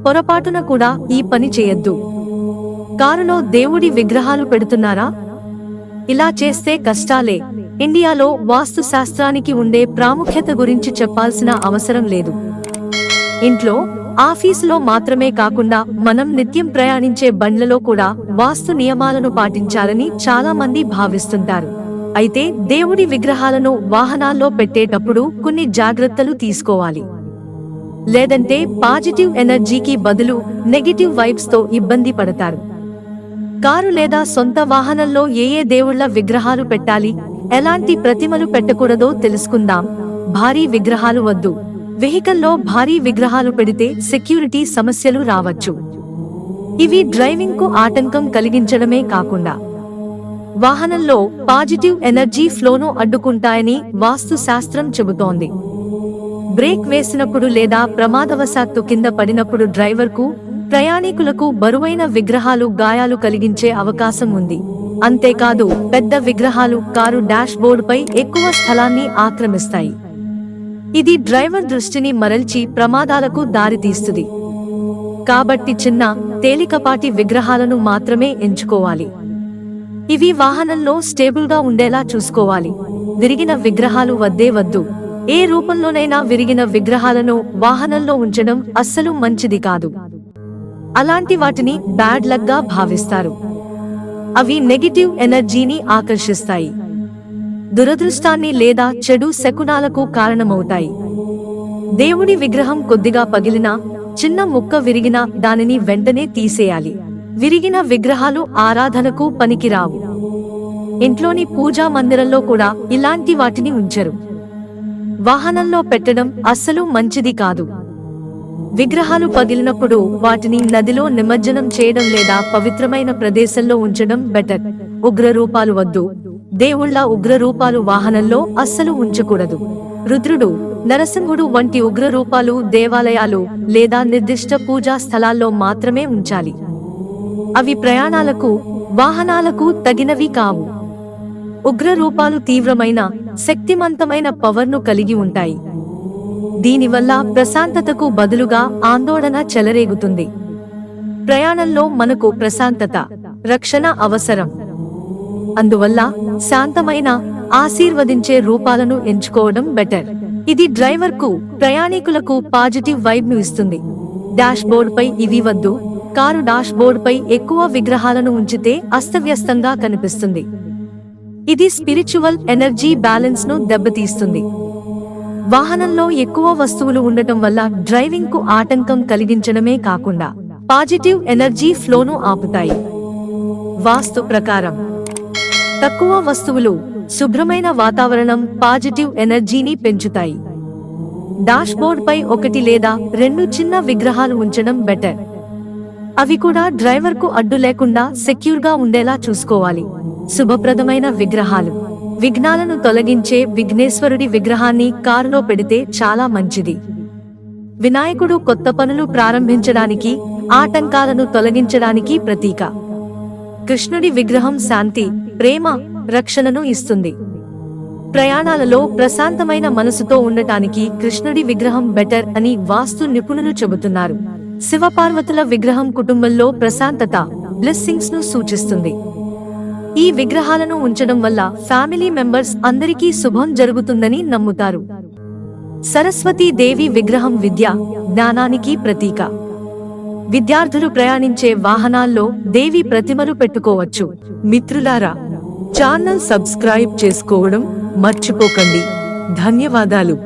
పొరపాటున కూడా ఈ పని చేయొద్దు. కారులో దేవుడి విగ్రహాలు పెడుతున్నారా? ఇలా చేస్తే కష్టాలే. ఇండియాలో వాస్తు శాస్త్రానికి ఉండే ప్రాముఖ్యత గురించి చెప్పాల్సిన అవసరం లేదు. ఇంట్లో, ఆఫీసులో మాత్రమే కాకుండా మనం నిత్యం ప్రయాణించే బండ్లలో కూడా వాస్తు నియమాలను పాటించాలని చాలా మంది భావిస్తుంటారు. అయితే దేవుడి విగ్రహాలను వాహనాల్లో పెట్టేటప్పుడు కొన్ని జాగ్రత్తలు తీసుకోవాలి. లేదంటే పాజిటివ్ ఎనర్జీకి బదులు నెగటివ్ వైబ్స్ తో ఇబ్బంది పడతారు. కారు లేదా సొంత వాహనంలో ఏ దేవుళ్ల విగ్రహాలు పెట్టాలి, ఎలాంటి ప్రతిమలు పెట్టకూడదో తెలుసుకుందాం. భారీ విగ్రహాలు వద్దు. వెహికల్లో భారీ విగ్రహాలు పెడితే సెక్యూరిటీ సమస్యలు రావచ్చు. ఇవి డ్రైవింగ్ కు ఆటంకం కలిగించడమే కాకుండా వాహనంలో పాజిటివ్ ఎనర్జీ ఫ్లోను అడ్డుకుంటాయని వాస్తు శాస్త్రం చెబుతోంది. బ్రేక్ వేసినప్పుడు లేదా ప్రమాదవశాత్తు కింద పడినప్పుడు డ్రైవర్కు, ప్రయాణికులకు బరువైన విగ్రహాలు గాయాలు కలిగించే అవకాశం ఉంది. అంతేకాదు, పెద్ద విగ్రహాలు కారు డాష్ బోర్డుపై ఎక్కువ స్థలాన్ని ఆక్రమిస్తాయి. ఇది డ్రైవర్ దృష్టిని మరల్చి ప్రమాదాలకు దారితీస్తుంది. కాబట్టి చిన్న, తేలికపాటి విగ్రహాలను మాత్రమే ఎంచుకోవాలి. ఇవి వాహనంలో స్టేబుల్గా ఉండేలా చూసుకోవాలి. విరిగిన విగ్రహాలు వద్దు. ఏ రూపంలోనైనా విరిగిన విగ్రహాలను వాహనంలో ఉంచడం అస్సలు మంచిది కాదు. అలాంటి వాటిని బ్యాడ్ లక్ గా భావిస్తారు. అవి నెగటివ్ ఎనర్జీని ఆకర్షిస్తాయి, దురదృష్టాన్ని లేదా చెడు శకునాలకు కారణమవుతాయి. దేవుడి విగ్రహం కొద్దిగా పగిలినా, చిన్న ముక్క విరిగినా దానిని వెంటనే తీసేయాలి. విరిగిన విగ్రహాలు ఆరాధనకు పనికిరావు. ఇంట్లోని పూజా మందిరంలో కూడా ఇలాంటి వాటిని ఉంచరు. వాహనంలో పెట్టడం అస్సలు మంచిది కాదు. విగ్రహాలు పగిలినప్పుడు వాటిని నదిలో నిమజ్జనం చేయడం లేదా పవిత్రమైన ప్రదేశంలో ఉంచడం బెటర్. ఉగ్రరూపాలు వద్దు. దేవుళ్ళ ఉగ్రరూపాలు వాహనంలో అస్సలు ఉంచకూడదు. రుద్రుడు, నరసింహుడు వంటి ఉగ్రరూపాలు దేవాలయాలు లేదా నిర్దిష్ట పూజా స్థలాల్లో మాత్రమే ఉంచాలి. అవి ప్రయాణాలకు, వాహనాలకు తగినవి కావు. ఉగ్రరూపాలు తీవ్రమైన, శక్తిమంతమైన పవర్ను కలిగి ఉంటాయి. దీనివల్ల ప్రశాంతతకు బదులుగా ఆందోళన చెలరేగుతుంది. ప్రయాణంలో మనకు ప్రశాంతత, రక్షణ అవసరం. అందువల్ల శాంతమైన, ఆశీర్వదించే రూపాలను ఎంచుకోవడం బెటర్. ఇది డ్రైవర్కు, ప్రయాణికులకు పాజిటివ్ వైబ్ ను ఇస్తుంది. డాష్ బోర్డుపై ఇవి వద్దు. కారు డాష్ బోర్డుపై ఎక్కువ విగ్రహాలను ఉంచితే అస్తవ్యస్తంగా కనిపిస్తుంది. ఇది స్పిరిచువల్ ఎనర్జీ బ్యాలెన్స్ ను దెబ్బతీస్తుంది. వాహనంలో ఎక్కువ వస్తువులు ఉండటం వల్ల డ్రైవింగ్ కు ఆటంకం కలిగించడమే కాకుండా పాజిటివ్ ఎనర్జీ ఫ్లోను ఆపుతాయి. వాస్తు ప్రకారం తక్కువ వస్తువులు, శుభ్రమైన వాతావరణం పాజిటివ్ ఎనర్జీని పెంచుతాయి. డాష్ బోర్డ్ పై 1 లేదా 2 చిన్న విగ్రహాలు ఉంచడం బెటర్. అవి కూడా డ్రైవర్ కు అడ్డు లేకుండా సెక్యూర్ గా ఉండేలా చూసుకోవాలి. శుభప్రదమైన విగ్రహాలు, విఘ్నాలను తొలగించే విఘ్నేశ్వరుడి విగ్రహాన్ని కారులో పెడితే చాలా మంచిది. వినాయకుడు కొత్త పనులు ప్రారంభించడానికి, ఆటంకాలను తొలగించడానికి ప్రతీక. కృష్ణుడి విగ్రహం శాంతి, ప్రేమ, రక్షణను ఇస్తుంది. ప్రయాణాలలో ప్రశాంతమైన మనసుతో ఉండటానికి కృష్ణుడి విగ్రహం బెటర్ అని వాస్తు నిపుణులు చెబుతున్నారు. శివపార్వతుల విగ్రహం కుటుంబంలో ప్రశాంతత, బ్లెస్సింగ్స్ ను సూచిస్తుంది. ఈ విగ్రహాలను ఉంచడం వల్ల ఫ్యామిలీ మెంబర్స్ అందరికీ శుభం జరుగుతుందని నమ్ముతారు. సరస్వతీ దేవి విగ్రహం విద్య, జ్ఞానానికి ప్రతీక. విద్యార్థులు ప్రయాణించే వాహనాల్లో దేవి ప్రతిమలు పెట్టుకోవచ్చు. మిత్రులారా, ఛానల్ సబ్స్క్రైబ్ చేసుకోవడం మర్చిపోకండి. ధన్యవాదాలు.